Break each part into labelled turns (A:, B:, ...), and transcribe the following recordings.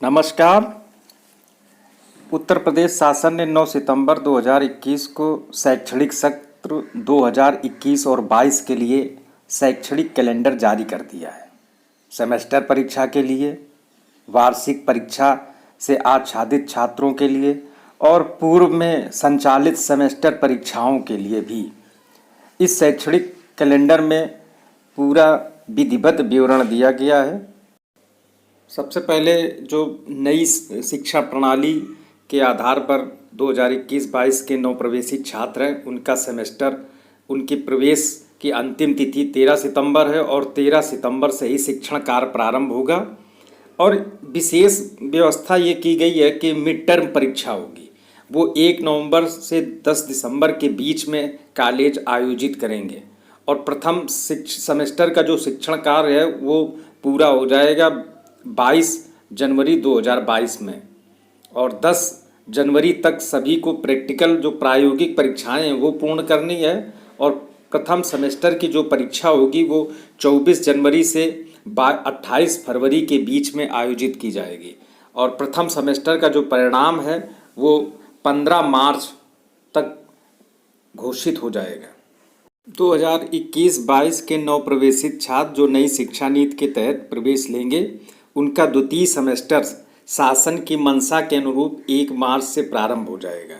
A: नमस्कार। उत्तर प्रदेश शासन ने 9 सितंबर 2021 को शैक्षणिक सत्र 2021 और 22 के लिए शैक्षणिक कैलेंडर जारी कर दिया है। सेमेस्टर परीक्षा के लिए, वार्षिक परीक्षा से आच्छादित छात्रों के लिए और पूर्व में संचालित सेमेस्टर परीक्षाओं के लिए भी इस शैक्षणिक कैलेंडर में पूरा विधिवत विवरण दिया गया है। सबसे पहले जो नई शिक्षा प्रणाली के आधार पर 2021-22 के नवप्रवेशित छात्र हैं, उनका सेमेस्टर, उनकी प्रवेश की अंतिम तिथि 13 सितंबर है और 13 सितंबर से ही शिक्षण कार्य प्रारंभ होगा। और विशेष व्यवस्था ये की गई है कि मिड टर्म परीक्षा होगी, वो 1 नवंबर से 10 दिसंबर के बीच में कॉलेज आयोजित करेंगे और प्रथम सेमेस्टर का जो शिक्षण कार्य है वो पूरा हो जाएगा 22 जनवरी 2022 में और 10 जनवरी तक सभी को प्रैक्टिकल जो प्रायोगिक परीक्षाएं हैं वो पूर्ण करनी है। और प्रथम सेमेस्टर की जो परीक्षा होगी वो 24 जनवरी से 28 फरवरी के बीच में आयोजित की जाएगी और प्रथम सेमेस्टर का जो परिणाम है वो 15 मार्च तक घोषित हो जाएगा। 2021-22 के नवप्रवेशित छात्र जो नई शिक्षा नीति के तहत प्रवेश लेंगे, उनका द्वितीय सेमेस्टर शासन की मंशा के अनुरूप 1 मार्च से प्रारंभ हो जाएगा,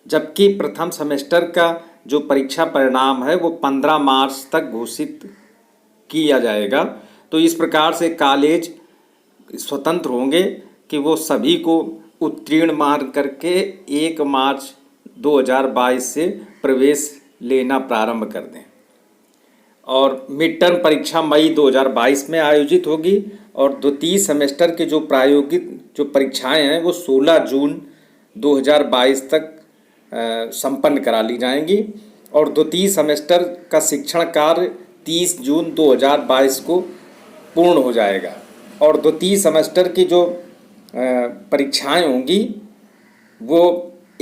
A: जबकि प्रथम सेमेस्टर का जो परीक्षा परिणाम है वो 15 मार्च तक घोषित किया जाएगा। तो इस प्रकार से कॉलेज स्वतंत्र होंगे कि वो सभी को उत्तीर्ण मान करके 1 मार्च 2022 से प्रवेश लेना प्रारंभ कर दें। और मिड टर्म परीक्षा मई 2022 में आयोजित होगी और द्वितीय सेमेस्टर के जो प्रायोगिक जो परीक्षाएं हैं वो 16 जून 2022 तक संपन्न करा ली जाएंगी और द्वितीय सेमेस्टर का शिक्षण कार्य 30 जून 2022 को पूर्ण हो जाएगा और द्वितीय सेमेस्टर की जो परीक्षाएं होंगी वो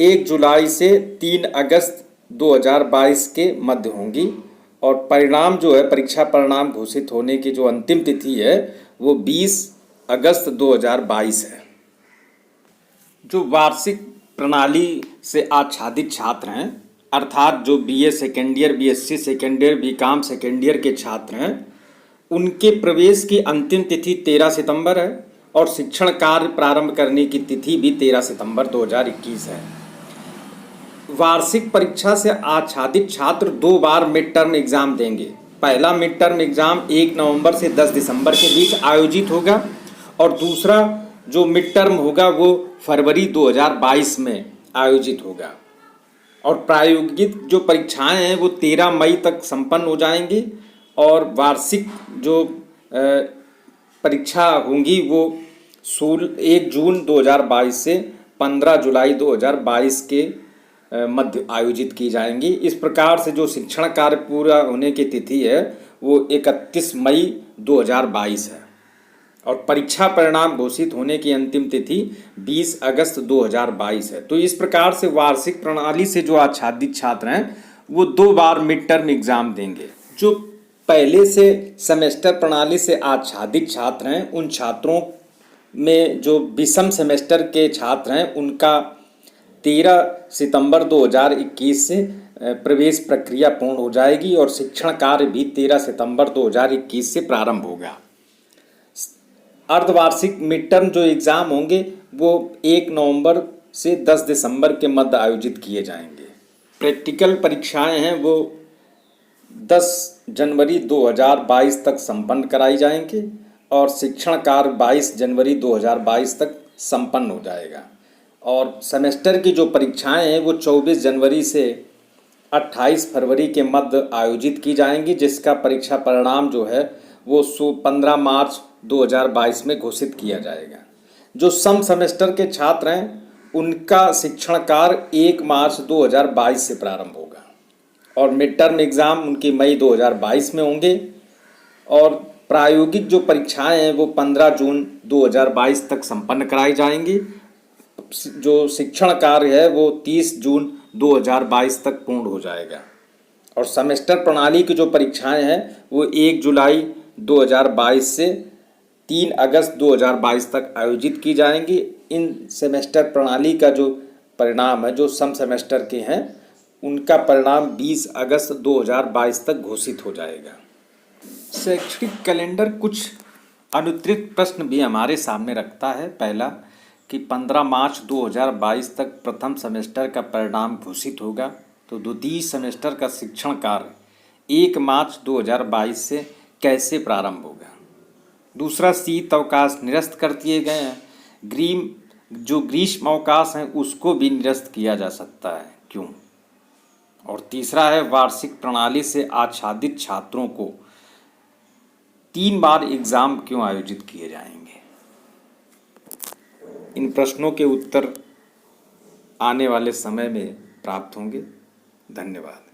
A: 1 जुलाई से 3 अगस्त 2022 के मध्य होंगी और परिणाम जो है, परीक्षा परिणाम घोषित होने की जो अंतिम तिथि है वो 20 अगस्त 2022 है। जो वार्षिक प्रणाली से आच्छादित छात्र हैं, अर्थात जो BA second year, BSc second year, BCom second year के छात्र हैं, उनके प्रवेश की अंतिम तिथि 13 सितंबर है और शिक्षण कार्य प्रारंभ करने की तिथि भी 13 सितंबर 2021 है। वार्षिक परीक्षा से आच्छादित छात्र 2 बार मिड टर्म एग्ज़ाम देंगे। पहला मिड टर्म एग्ज़ाम 1 नवंबर से 10 दिसंबर के बीच आयोजित होगा और दूसरा जो मिड टर्म होगा वो फरवरी 2022 में आयोजित होगा और प्रायोगिक जो परीक्षाएं हैं वो 13 मई तक संपन्न हो जाएंगी और वार्षिक जो परीक्षा होंगी वो 1 जून 2022 से 15 जुलाई 2022 के मध्य आयोजित की जाएंगी। इस प्रकार से जो शिक्षण कार्य पूरा होने की तिथि है वो 31 मई 2022 है और परीक्षा परिणाम घोषित होने की अंतिम तिथि 20 अगस्त 2022 है। तो इस प्रकार से वार्षिक प्रणाली से जो आच्छादित छात्र हैं वो 2 बार मिड टर्म एग्ज़ाम देंगे। जो पहले से सेमेस्टर प्रणाली से आच्छादित छात्र हैं, उन छात्रों में जो विषम सेमेस्टर के छात्र हैं उनका 13 सितंबर 2021 से प्रवेश प्रक्रिया पूर्ण हो जाएगी और शिक्षण कार्य भी 13 सितंबर 2021 से प्रारंभ होगा। अर्धवार्षिक मिड टर्म जो एग्ज़ाम होंगे वो 1 नवंबर से 10 दिसंबर के मध्य आयोजित किए जाएंगे। प्रैक्टिकल परीक्षाएं हैं वो 10 जनवरी 2022 तक संपन्न कराई जाएंगी और शिक्षण कार्य 22 जनवरी 2022 तक संपन्न हो जाएगा और सेमेस्टर की जो परीक्षाएं हैं वो 24 जनवरी से 28 फरवरी के मध्य आयोजित की जाएंगी, जिसका परीक्षा परिणाम जो है वो 15 मार्च 2022 में घोषित किया जाएगा। जो सम सेमेस्टर के छात्र हैं उनका शिक्षण कार्य 1 मार्च 2022 से प्रारंभ होगा और मिड टर्म एग्ज़ाम उनकी मई 2022 में होंगे और प्रायोगिक जो परीक्षाएं हैं वो 15 जून 2022 तक संपन्न कराई जाएंगी। जो शिक्षण कार्य है वो 30 जून 2022 तक पूर्ण हो जाएगा और सेमेस्टर प्रणाली की जो परीक्षाएं हैं वो 1 जुलाई 2022 से 3 अगस्त 2022 तक आयोजित की जाएंगी। इन सेमेस्टर प्रणाली का जो परिणाम है, जो सम सेमेस्टर के हैं, उनका परिणाम 20 अगस्त 2022 तक घोषित हो जाएगा। शैक्षणिक कैलेंडर कुछ अनुत्तरित प्रश्न भी हमारे सामने रखता है। पहला कि 15 मार्च 2022 तक प्रथम सेमेस्टर का परिणाम घोषित होगा, तो द्वितीय सेमेस्टर का शिक्षण कार्य 1 मार्च 2022 से कैसे प्रारंभ होगा। दूसरा, शीत अवकाश निरस्त कर दिए गए हैं, ग्रीष्म अवकाश है उसको भी निरस्त किया जा सकता है, क्यों। और तीसरा है, वार्षिक प्रणाली से आच्छादित छात्रों को 3 बार एग्ज़ाम क्यों आयोजित किए जाएंगे। इन प्रश्नों के उत्तर आने वाले समय में प्राप्त होंगे। धन्यवाद।